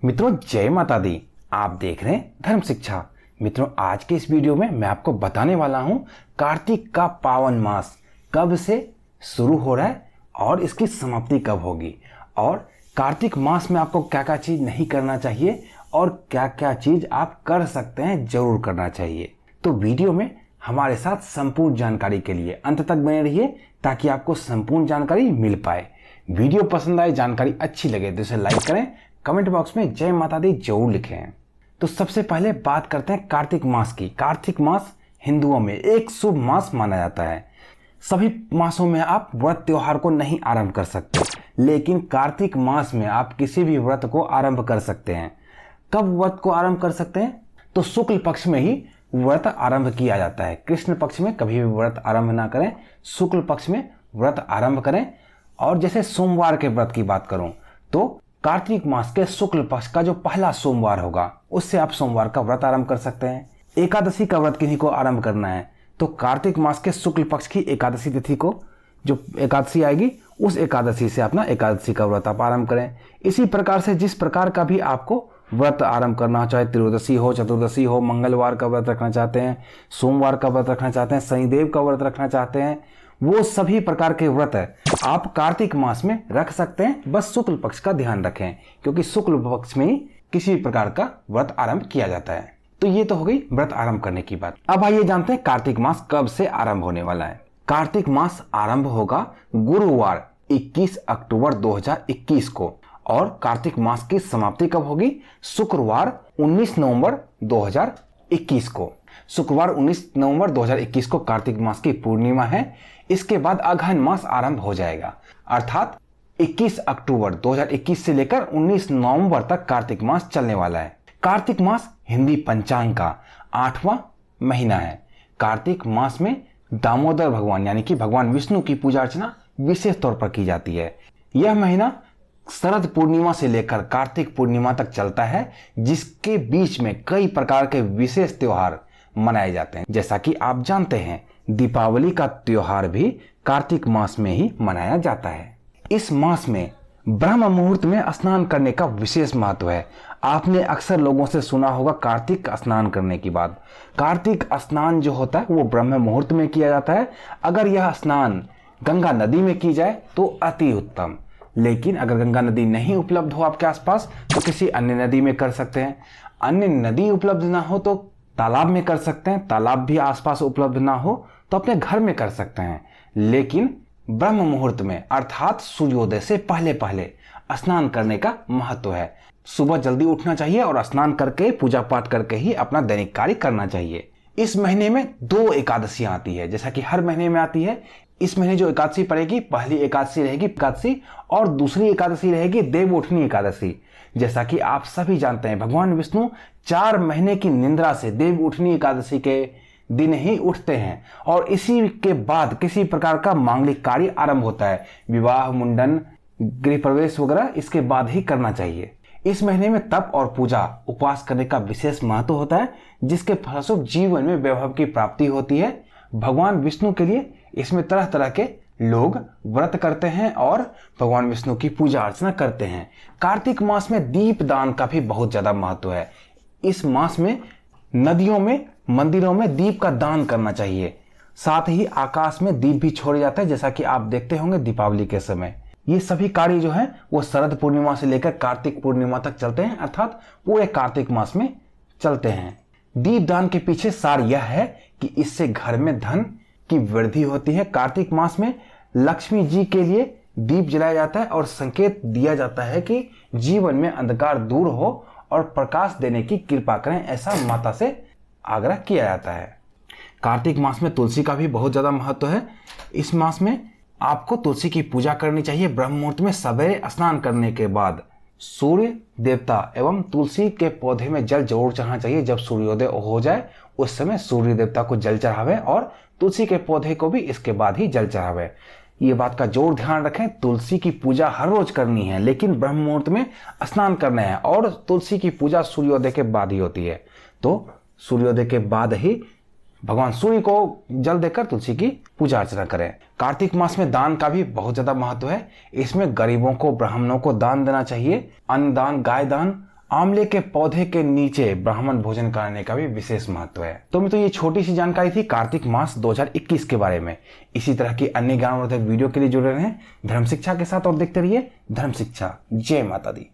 मित्रों जय माता दी। आप देख रहे हैं धर्म शिक्षा। मित्रों आज के इस वीडियो में मैं आपको बताने वाला हूं कार्तिक का पावन मास कब से शुरू हो रहा है और इसकी समाप्ति कब होगी, और कार्तिक मास में आपको क्या क्या चीज नहीं करना चाहिए और क्या क्या चीज आप कर सकते हैं, जरूर करना चाहिए। तो वीडियो में हमारे साथ संपूर्ण जानकारी के लिए अंत तक बने रहिए ताकि आपको संपूर्ण जानकारी मिल पाए। वीडियो पसंद आए, जानकारी अच्छी लगे तो इसे लाइक करें, कमेंट बॉक्स में जय माता दी जरूर लिखें। तो सबसे पहले बात करते हैं कार्तिक मास की। कार्तिक मास हिंदुओं में एक शुभ मास माना जाता है। सभी मासों में आप व्रत त्योहार को नहीं आरंभ कर सकते, लेकिन कार्तिक मास में आप किसी भी व्रत को आरंभ कर सकते हैं। कब व्रत को आरंभ कर सकते हैं? तो शुक्ल पक्ष में ही व्रत आरंभ किया जाता है। कृष्ण पक्ष में कभी भी व्रत आरंभ ना करें, शुक्ल पक्ष में व्रत आरंभ करें। और जैसे सोमवार के व्रत की बात करूं तो कार्तिक मास के शुक्ल पक्ष का जो पहला सोमवार होगा उससे आप सोमवार का व्रत आरंभ कर सकते हैं। एकादशी का व्रत किन्हीं को आरंभ करना है तो कार्तिक मास के शुक्ल पक्ष की एकादशी तिथि को जो एकादशी आएगी उस एकादशी से अपना एकादशी का व्रत आप आरंभ करें। इसी प्रकार से जिस प्रकार का भी आपको व्रत आरंभ करना हो, चाहे त्रयोदशी हो, चतुर्दशी हो, मंगलवार का व्रत रखना चाहते हैं, सोमवार का व्रत रखना चाहते हैं, शनिदेव का व्रत रखना चाहते हैं, वो सभी प्रकार के व्रत आप कार्तिक मास में रख सकते हैं। बस शुक्ल पक्ष का ध्यान रखें क्योंकि शुक्ल पक्ष में ही किसी प्रकार का व्रत आरंभ किया जाता है। तो ये तो हो गई व्रत आरंभ करने की बात। अब आइए जानते हैं कार्तिक मास कब से आरंभ होने वाला है। कार्तिक मास आरंभ होगा गुरुवार 21 अक्टूबर 2021 को, और कार्तिक मास की समाप्ति कब होगी? शुक्रवार 19 नवंबर 2021 को। शुक्रवार 19 नवंबर 2021 को कार्तिक मास की पूर्णिमा है। इसके बाद अगहन मास आरंभ हो जाएगा, अर्थात 21 अक्टूबर 2021 से लेकर 19 नवंबर तक कार्तिक मास चलने वाला है। कार्तिक मास हिंदी पंचांग का 8वां महीना है। कार्तिक मास में दामोदर भगवान यानी कि भगवान विष्णु की पूजा अर्चना विशेष तौर पर की जाती है। यह महीना शरद पूर्णिमा से लेकर कार्तिक पूर्णिमा तक चलता है, जिसके बीच में कई प्रकार के विशेष त्योहार मनाए जाते हैं। जैसा कि आप जानते हैं दीपावली का त्योहार भी कार्तिक मास में ही मनाया जाता है। इस मास में ब्रह्म मुहूर्त में स्नान करने का विशेष महत्व है। आपने अक्सर लोगों से सुना होगा कार्तिक स्नान करने की बात। कार्तिक स्नान जो होता है वो ब्रह्म मुहूर्त में किया जाता है। अगर यह स्नान गंगा नदी में की जाए तो अति उत्तम, लेकिन अगर गंगा नदी नहीं उपलब्ध हो आपके आसपास तो किसी अन्य नदी में कर सकते हैं। अन्य नदी उपलब्ध ना हो तो तालाब में कर सकते हैं। तालाब भी आसपास उपलब्ध ना हो तो अपने घर में कर सकते हैं, लेकिन ब्रह्म मुहूर्त में अर्थात सूर्योदय से पहले पहले स्नान करने का महत्व है। सुबह जल्दी उठना चाहिए और स्नान करके पूजा पाठ करके ही अपना दैनिक कार्य करना चाहिए। इस महीने में 2 एकादशियां आती है, जैसा कि हर महीने में आती है। इस महीने जो एकादशी पड़ेगी, पहली एकादशी रहेगी एकादशी और दूसरी एकादशी रहेगी देवउठनी एकादशी। जैसा कि आप सभी जानते हैं भगवान विष्णु 4 महीने की निद्रा से देवउठनी एकादशी के दिन ही उठते हैं, और इसी के बाद किसी प्रकार का मांगलिक कार्य आरंभ होता है। विवाह, मुंडन, गृह प्रवेश वगैरह इसके बाद ही करना चाहिए। इस महीने में तप और पूजा उपवास करने का विशेष महत्व होता है, जिसके फलस्वरूप जीवन में वैभव की प्राप्ति होती है। भगवान विष्णु के लिए इसमें तरह तरह के लोग व्रत करते हैं और भगवान विष्णु की पूजा अर्चना करते हैं। कार्तिक मास में दीप दान का भी बहुत ज्यादा महत्व है। इस मास में नदियों में, मंदिरों में दीप का दान करना चाहिए। साथ ही आकाश में दीप भी छोड़े जाते हैं, जैसा कि आप देखते होंगे दीपावली के समय। ये सभी कार्य जो हैं वो शरद पूर्णिमा से लेकर कार्तिक पूर्णिमा तक चलते हैं, अर्थात पूरे कार्तिक मास में चलते हैं। दीप दान के पीछे सार यह है कि इससे घर में धन की वृद्धि होती है। कार्तिक मास में लक्ष्मी जी के लिए दीप जलाया जाता है और संकेत दिया जाता है कि जीवन में अंधकार दूर हो और प्रकाश देने की कृपा करें, ऐसा माता से आग्रह किया जाता है। कार्तिक मास में तुलसी का भी बहुत ज्यादा महत्व है। इस मास में आपको तुलसी की पूजा करनी चाहिए। ब्रह्म मुहूर्त में सवेरे स्नान करने के बाद सूर्य देवता एवं तुलसी के पौधे में जल जरूर चढ़ाना चाहिए। जब सूर्योदय हो जाए उस समय सूर्य देवता को जल चढ़ावे और तुलसी के पौधे को भी इसके बाद ही जल चढ़ावे। ये बात का जोर ध्यान रखें, तुलसी की पूजा हर रोज करनी है, लेकिन ब्रह्म मुहूर्त में स्नान करना है और तुलसी की पूजा सूर्योदय के बाद ही होती है। तो सूर्योदय के बाद ही भगवान सूर्य को जल देकर तुलसी की पूजा अर्चना करें। कार्तिक मास में दान का भी बहुत ज्यादा महत्व है। इसमें गरीबों को, ब्राह्मणों को दान देना चाहिए। अन्न दान, गाय दान आंवले के पौधे के नीचे ब्राह्मण भोजन कराने का भी विशेष महत्व है। तो मित्रों ये छोटी सी जानकारी थी कार्तिक मास 2021 के बारे में। इसी तरह की अन्य ज्ञानवर्धक वीडियो के लिए जुड़े रहें धर्म शिक्षा के साथ और देखते रहिए धर्म शिक्षा। जय माता दी।